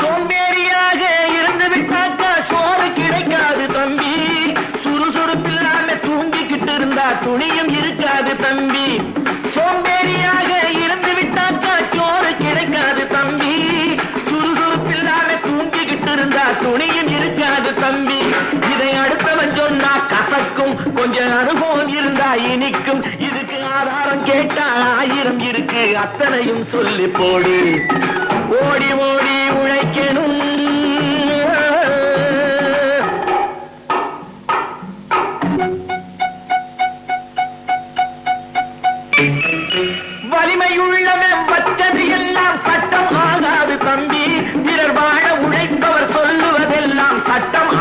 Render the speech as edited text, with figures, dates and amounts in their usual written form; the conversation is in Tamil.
சோம்பேறியாக இருந்து விட்டாக்கா சோறு கிடைக்காது தம்பி. சுறுசுறுப்பில்லாம தூங்கிக்கிட்டு இருந்தா துணியும் இருக்காது தம்பி. சோம்பேறியாக இருந்து விட்டாக்கா சோறு கிடைக்காது தம்பி. சுறுசுறுப்பில்லாம தூங்கிக்கிட்டு இருந்தா துணியும் இருக்காது தம்பி. இதை அடுத்தவன் சொன்னா கசக்கும், கொஞ்சம் அனுபவம் இருந்தா இனிக்கும். இதுக்கு ஆதாரம் கேட்டா 1000 இருக்கு, அத்தனையும் சொல்லி போடு. ஓடி ஓடி உழைக்கணும், வலிமையுள்ளவன் வச்சது எல்லாம் சட்டம் ஆகாது தம்பி. பிறர் வாழ உழைப்பவர் சொல்லுவதெல்லாம் சட்டம்